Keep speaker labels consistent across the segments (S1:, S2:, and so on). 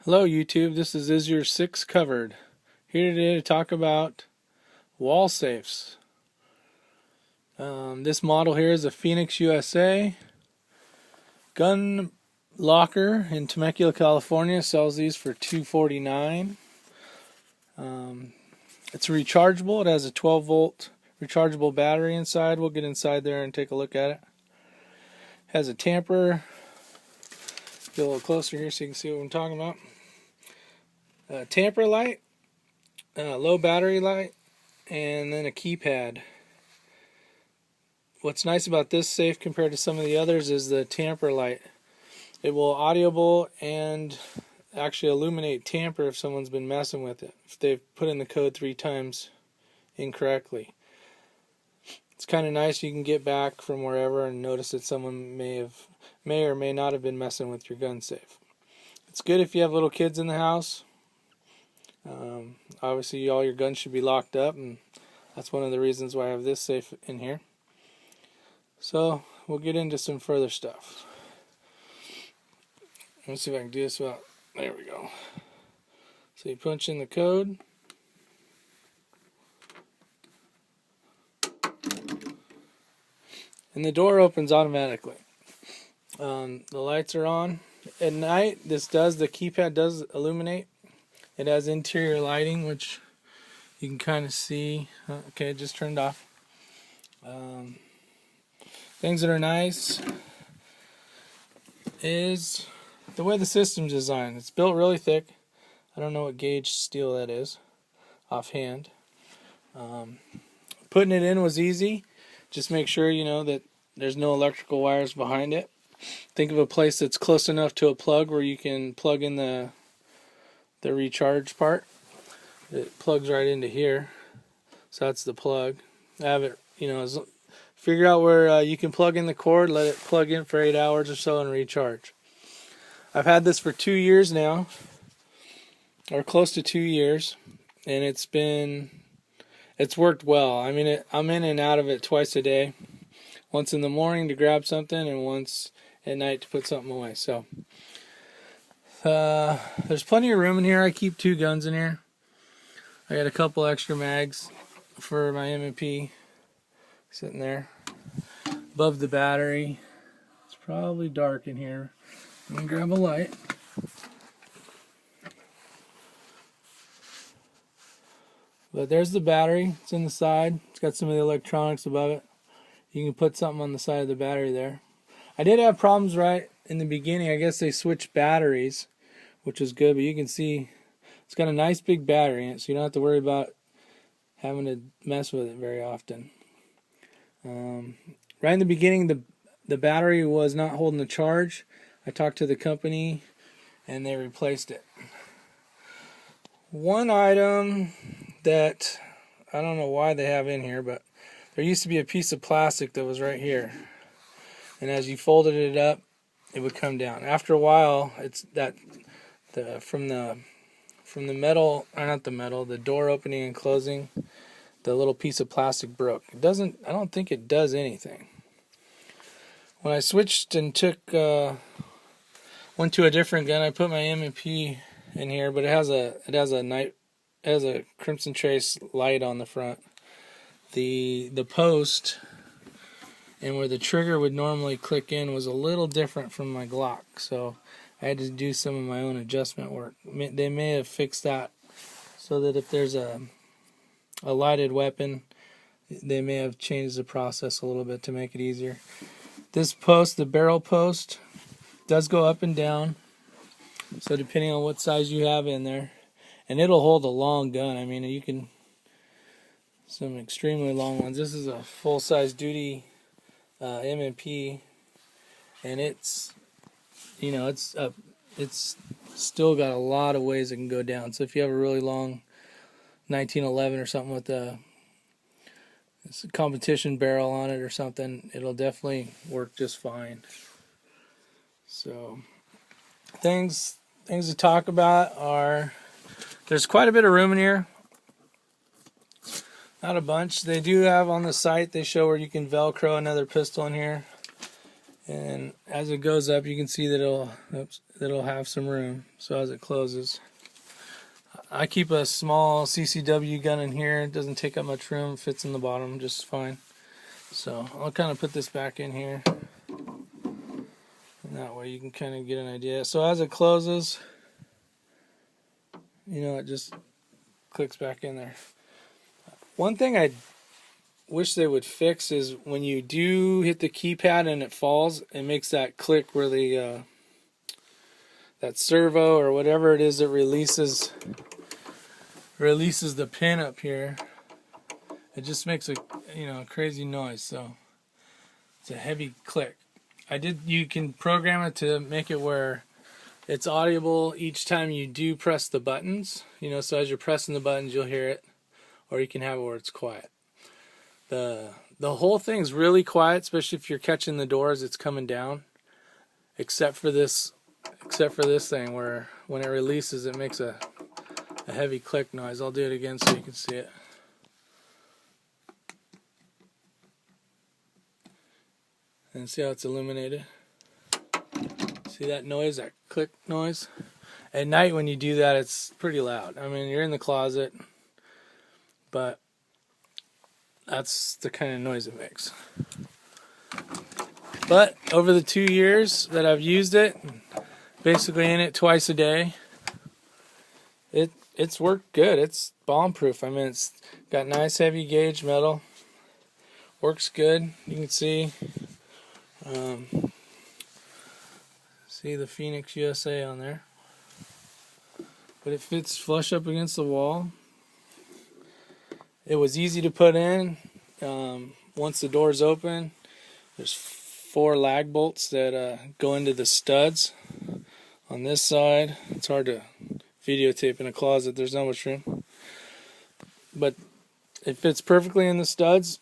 S1: Hello YouTube, this is your 6 Covered. Here today to talk about wall safes. This model here is a Phoenix, USA. Gunlocker in Temecula, California sells these for $249. It's rechargeable. It has a 12-volt rechargeable battery inside. We'll get inside there and take a look at it. Has a tamper. Get a little closer here so you can see what I'm talking about. Tamper light, low battery light, and then a keypad. What's nice about this safe compared to some of the others is the tamper light. It will audible and actually illuminate tamper if someone's been messing with it, if they've put in the code 3 times incorrectly. It's kind of nice. You can get back from wherever and notice that someone may or may not have been messing with your gun safe. It's good if you have little kids in the house. Obviously all your guns should be locked up, and that's one of the reasons why I have this safe in here. So we'll get into some further stuff. Let's see if I can do this without, there we go. So you punch in the code. And the door opens automatically. The lights are on. At night, the keypad does illuminate. It has interior lighting, which you can kind of see. Okay, it just turned off. Things that are nice is the way the system's designed. It's built really thick. I don't know what gauge steel that is offhand. Putting it in was easy. Just make sure you know that there's no electrical wires behind it. Think of a place that's close enough to a plug where you can plug in the recharge part. It plugs right into here, so that's the plug. Have it, figure out where you can plug in the cord, let it plug in for 8 hours or so and recharge. I've had this for 2 years now, or close to 2 years, and it's worked well. I mean, I'm in and out of it twice a day, once in the morning to grab something and once at night to put something away. So there's plenty of room in here. I keep 2 guns in here. I got a couple extra mags for my M&P sitting there above the battery. It's probably dark in here. I'm gonna grab a light. But there's the battery. It's in the side. It's got some of the electronics above it. You can put something on the side of the battery there. I did have problems right in the beginning. I guess they switched batteries, which is good, but you can see it's got a nice big battery in it, so you don't have to worry about having to mess with it very often. Right in the beginning, the battery was not holding the charge. I talked to the company, and they replaced it. One item that I don't know why they have in here, but there used to be a piece of plastic that was right here, and as you folded it up, it would come down. After a while, it's from the metal, or not the metal, the door opening and closing, the little piece of plastic broke. I don't think it does anything. When I switched and went to a different gun, I put my M&P in here, but it has a Crimson Trace light on the front. The post and where the trigger would normally click in was a little different from my Glock, so I had to do some of my own adjustment work. They may have fixed that so that if there's a lighted weapon, they may have changed the process a little bit to make it easier. This post, the barrel post, does go up and down, so depending on what size you have in there, and it'll hold a long gun. I mean, you can, some extremely long ones. This is a full-size duty M&P, and it's still got a lot of ways it can go down. So if you have a really long 1911 or something with a competition barrel on it or something, it'll definitely work just fine. So things to talk about are, there's quite a bit of room in here. Not a bunch. They do have on the site, they show where you can Velcro another pistol in here. And as it goes up, you can see that it'll have some room. So as it closes, I keep a small CCW gun in here. It doesn't take up much room. It fits in the bottom just fine. So I'll kind of put this back in here. And that way you can kind of get an idea. So as it closes, you know, it just clicks back in there. One thing I wish they would fix is when you do hit the keypad and it falls, it makes that click where the that servo or whatever it is that releases the pin up here. It just makes a crazy noise. So it's a heavy click. You can program it to make it where it's audible each time you do press the buttons. You know, so as you're pressing the buttons, you'll hear it, or you can have it where it's quiet. The whole thing's really quiet, especially if you're catching the door as it's coming down. Except for this thing where when it releases, it makes a heavy click noise. I'll do it again so you can see it. And see how it's illuminated? See that noise, that click noise? At night when you do that, it's pretty loud. I mean, you're in the closet, but that's the kind of noise it makes. But over the 2 years that I've used it, basically in it twice a day, it's worked good. It's bomb-proof. I mean, it's got nice heavy gauge metal. Works good. You can see the Phoenix USA on there. But it fits flush up against the wall. It was easy to put in. Once the door's open, there's 4 lag bolts that go into the studs on this side. It's hard to videotape in a closet. There's not much room. But it fits perfectly in the studs.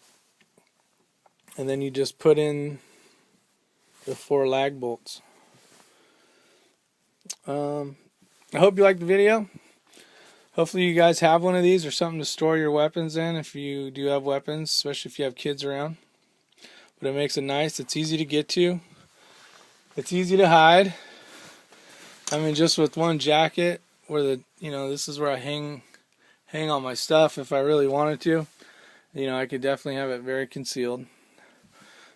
S1: And then you just put in the 4 lag bolts. I hope you liked the video. Hopefully you guys have one of these or something to store your weapons in if you do have weapons, especially if you have kids around. But it makes it nice. It's easy to get to. It's easy to hide. I mean, just with one jacket, where this is where I hang all my stuff if I really wanted to. You know, I could definitely have it very concealed.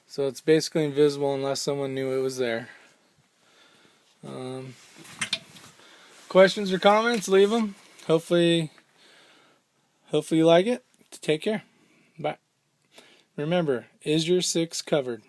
S1: So it's basically invisible unless someone knew it was there. Questions or comments, leave them. Hopefully you like it. Take care. Bye. Remember, is your 6 covered?